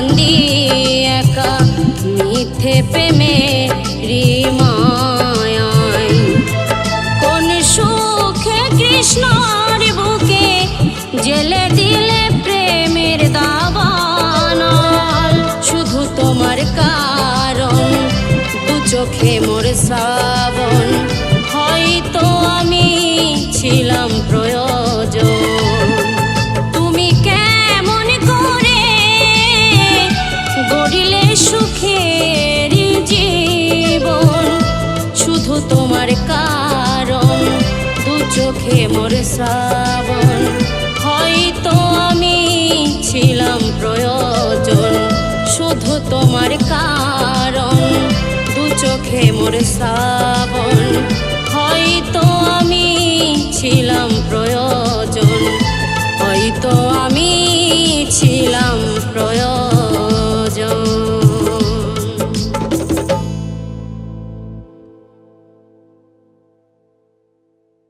কান্দি একা মিথ্যে প্রেমেরই মায়ায়। কোন সুখে কৃষ্ণর বুকে জেলে দিলে প্রেমের দাবানল। শুধু তোমার কারণ দু চোখে মোর শ্রাবণ, হয়তো আমি ছিলাম প্রয়োজন। তুমি কেমন করে গড়িলে সুখের জীবন, শুধু তোমার কারণ দু চোখে মোর শ্রাবণ, হয়তো আমি ছিলাম প্রয়োজন। শুধু তোমার কারণ দু চোখে মোর শ্রাবণ, হয়তো আমি